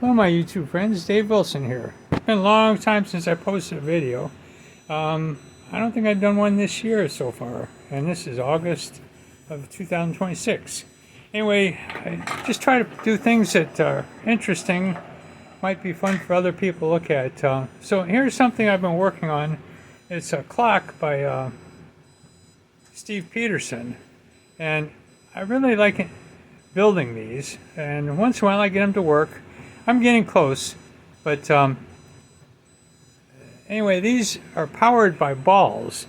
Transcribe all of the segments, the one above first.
Hello my YouTube friends, Dave Wilson here. It's been a long time since I posted a video. I don't think I've done one this year so far, and this is August of 2026. Anyway, I just try to do things that are interesting, might be fun for other people to look at. So here's something I've been working on. It's a clock by Steve Peterson, and I really like building these, and once in a while I get them to work. I'm getting close, but anyway, these are powered by balls,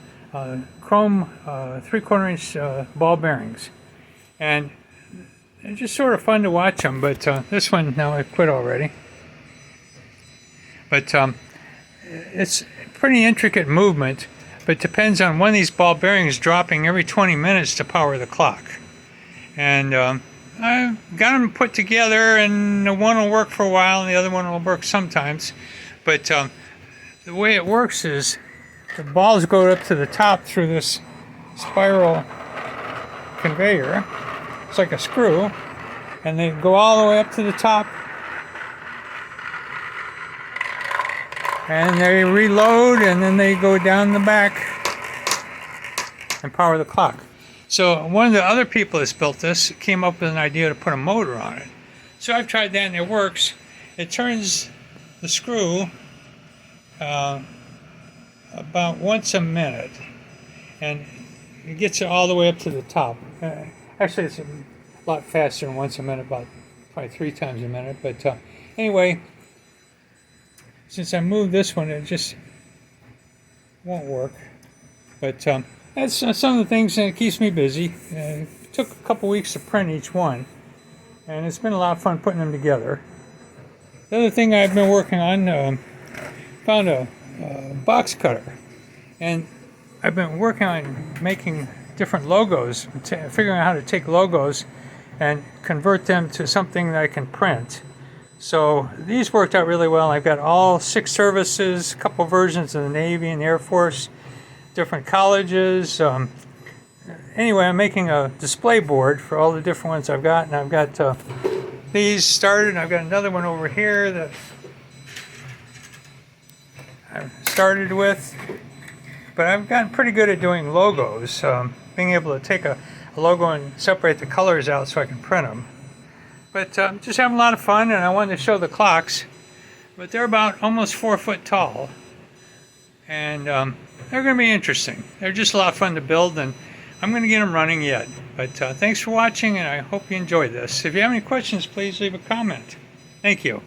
chrome 3/4 inch ball bearings, and they're just sort of fun to watch them. But this one now I quit already. But it's pretty intricate movement, but depends on one of these ball bearings dropping every 20 minutes to power the clock. And I've got them put together, and the one will work for a while and the other one will work sometimes. But the way it works is the balls go up to the top through this spiral conveyor. It's like a screw, and they go all the way up to the top, and they reload, and then they go down the back and power the clock. So one of the other people that's built this came up with an idea to put a motor on it. So I've tried that and it works. It turns the screw about once a minute, and it gets it all the way up to the top. Actually, it's a lot faster than once a minute, about probably 3 times a minute. But anyway, since I moved this one, it just won't work. But that's some of the things that keeps me busy. It took a couple weeks to print each one, and it's been a lot of fun putting them together. The other thing I've been working on, found a box cutter, and I've been working on making different logos, figuring out how to take logos and convert them to something that I can print. So these worked out really well. I've got all 6 services, a couple versions of the Navy and the Air Force, different colleges. Anyway, I'm making a display board for all the different ones I've got, and I've got these started, and I've got another one over here that I've started with. But I've gotten pretty good at doing logos, being able to take a logo and separate the colors out so I can print them. But just having a lot of fun, and I wanted to show the clocks. But they're about almost 4 foot tall, and they're going to be interesting. They're just a lot of fun to build, and I'm going to get them running yet. But thanks for watching, and I hope you enjoyed this. If you have any questions, please leave a comment. Thank you.